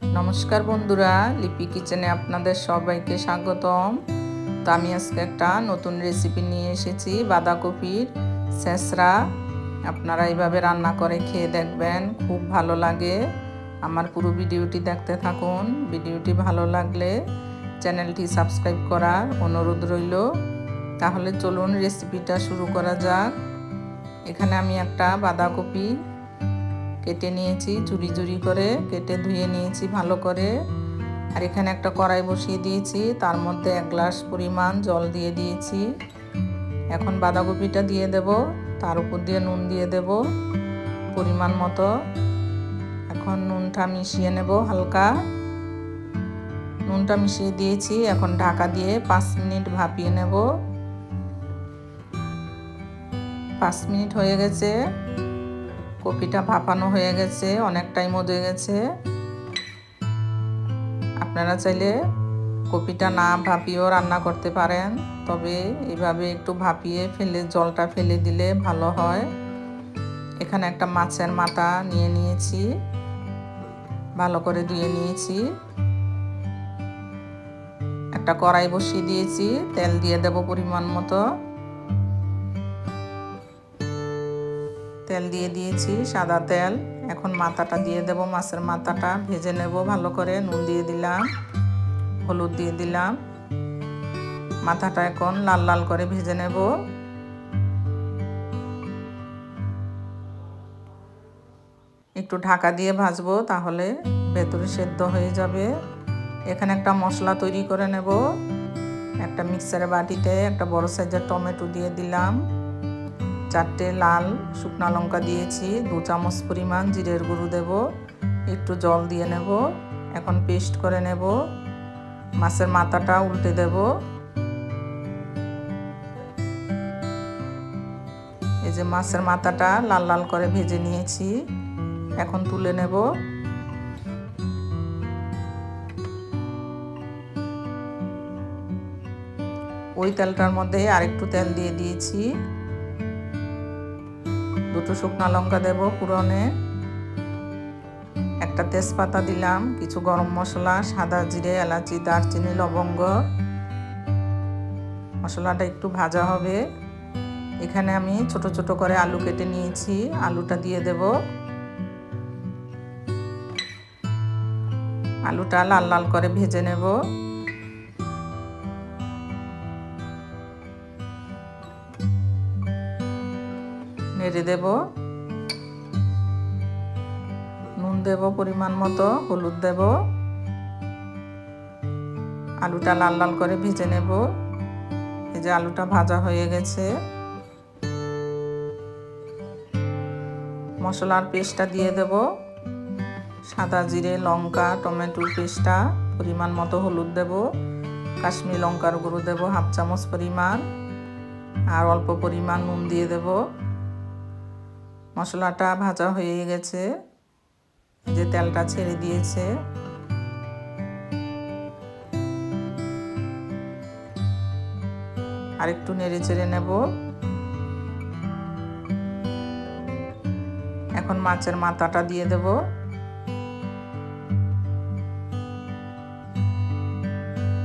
নমস্কার বন্ধুরা, লিপি কিচেনে আপনাদের সবাইকে স্বাগতম। তো আমি আজকে একটা নতুন রেসিপি নিয়ে এসেছি, বাঁধাকপির ছেঁচড়া। আপনারা এইভাবে রান্না করে খেয়ে দেখবেন, খুব ভালো লাগে। আমার পুরো ভিডিওটি দেখতে থাকুন। ভিডিওটি ভালো লাগলে চ্যানেলটি সাবস্ক্রাইব করার অনুরোধ রইল। তাহলে চলুন রেসিপিটা শুরু করা যাক। এখানে আমি একটা বাঁধাকপি কেটে নিয়েছি, ঝুরি ঝুরি করে কেটে ধুয়ে নিয়েছি ভালো করে। আর এখানে একটা কড়াই বসিয়ে দিয়েছি, তার মধ্যে 1 গ্লাস পরিমাণ জল দিয়ে দিয়েছি। এখন বাঁধাকপিটা দিয়ে দেব, তার উপর দিয়ে নুন দিয়ে দেব পরিমাণ মতো। এখন নুনটা মিশিয়ে নেব হালকা। নুনটা মিশিয়ে দিয়েছি, এখন ঢাকা দিয়ে 5 মিনিট ভাপিয়ে নেব। 5 মিনিট হয়ে গেছে, কপিটা ভাপানো হয়ে গেছে, অনেকটাই মজে গেছে। আপনারা চাইলে কপিটা না ভাপিয়েও রান্না করতে পারেন, তবে এইভাবে একটু ভাপিয়ে ফেলে জলটা ফেলে দিলে ভালো হয়। এখানে একটা মাছের মাথা নিয়ে নিয়েছি, ভালো করে ধুয়ে নিয়েছি। একটা কড়াই বসিয়ে দিয়েছি, তেল দিয়ে দেব পরিমাণ মতো। তেল দিয়ে দিয়েছি, সাদা তেল। এখন মাথাটা দিয়ে দেব, মাছের মাথাটা ভেজে নেব ভালো করে। নুন দিয়ে দিলাম, হলুদ দিয়ে দিলাম। মাথাটা এখন লাল লাল করে ভেজে নেব। একটু ঢাকা দিয়ে ভাজবো, তাহলে ভেতরে সেদ্ধ হয়ে যাবে। এখানে একটা মশলা তৈরি করে নেব। একটা মিক্সারের বাটিতে একটা বড় সাইজের টমেটো দিয়ে দিলাম, 4টে লাল শুকনো লঙ্কা দিয়েছি, 2 চামচ পরিমাণ জিরের গুঁড়ো দেব, একটু জল দিয়ে নেব। এখন পেস্ট করে নেব। মাছের মাথাটা উল্টে দেব। এই যে মাছের মাথাটা লাল লাল করে ভেজে নিয়েছি, এখন তুলে নেব। ওই তেলটার মধ্যে আরেকটু তেল দিয়ে দিয়েছি, 2টো শুকনো লঙ্কা দেব ফোড়নে, একটা তেজপাতা দিলাম, কিছু গরম মশলা, সাদা জিরে, এলাচি, দারচিনি, লবঙ্গ। মশলাটা একটু ভাজা হবে। এখানে আমি ছোট ছোট করে আলু কেটে নিয়েছি, আলুটা দিয়ে দেব। আলুটা লাল লাল করে ভেজে নেব। নেড়ে দেব। নুন দেব পরিমাণ মতো, হলুদ দেব। আলুটা লাল লাল করে ভেজে নেব। এই যে আলুটা ভাজা হয়ে গেছে। মশলার পেস্টটা দিয়ে দেব, সাদা জিরে, লঙ্কা, টমেটোর পেস্টটা, পরিমাণ মতো হলুদ দেব, কাশ্মীরি লঙ্কার গুঁড়ো দেব 1/2 চামচ পরিমাণ, আর অল্প পরিমাণ নুন দিয়ে দেব। মশলাটা ভাজা হয়ে গেছে, যে তেলটা ছেড়ে দিয়েছে। আর একটু নেড়ে চেড়ে নেব। এখন মাছের মাথাটা দিয়ে দেব।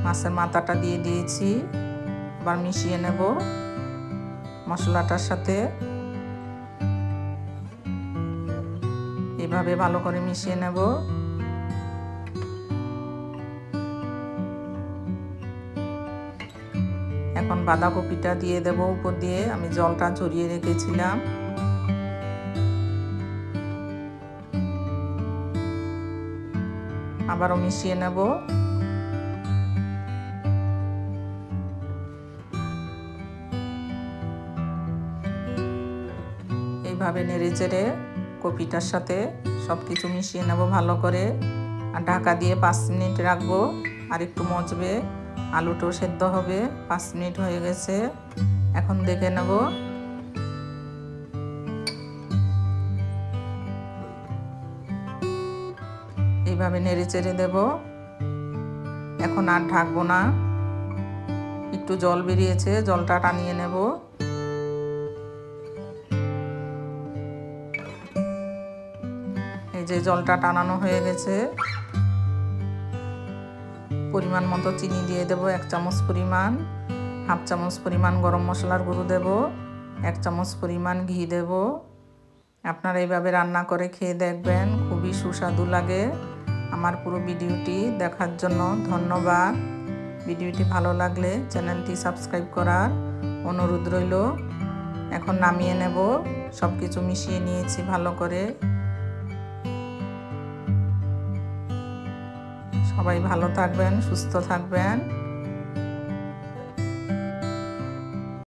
মাছের মাথাটা দিয়ে দিয়েছি, আবার মিশিয়ে নেব মশলাটার সাথে। এভাবে ভালো করে মিশিয়ে নেব। এখন বাঁধাকপিটা দিয়ে দেব উপর দিয়ে, আমি জলটা ঝরিয়ে রেখেছিলাম। আবারও মিশিয়ে নেব। এইভাবে নেড়ে চেড়ে কপিটার সাথে সব কিছু মিশিয়ে নেব ভালো করে। আর ঢাকা দিয়ে 5 মিনিট রাখবো, আর একটু মজবে, আলুটাও সেদ্ধ হবে। 5 মিনিট হয়ে গেছে, এখন দেখে নেব। এইভাবে নেড়ে চেড়ে দেব। এখন আর ঢাকবো না, একটু জল বেরিয়েছে, জলটা টানিয়ে নেব। এই যে জলটা টানানো হয়ে গেছে, পরিমাণ মতো চিনি দিয়ে দেব 1 চামচ পরিমাণ, হাফ চামচ পরিমাণ গরম মশলার গুঁড়ো দেব, 1 চামচ পরিমাণ ঘি দেব। আপনারা এইভাবে রান্না করে খেয়ে দেখবেন, খুবই সুস্বাদু লাগে। আমার পুরো ভিডিওটি দেখার জন্য ধন্যবাদ। ভিডিওটি ভালো লাগলে চ্যানেলটি সাবস্ক্রাইব করার অনুরোধ রইল। এখন নামিয়ে নেব। সব কিছু মিশিয়ে নিয়েছি ভালো করে। সবাই ভালো থাকবেন, সুস্থ থাকবেন।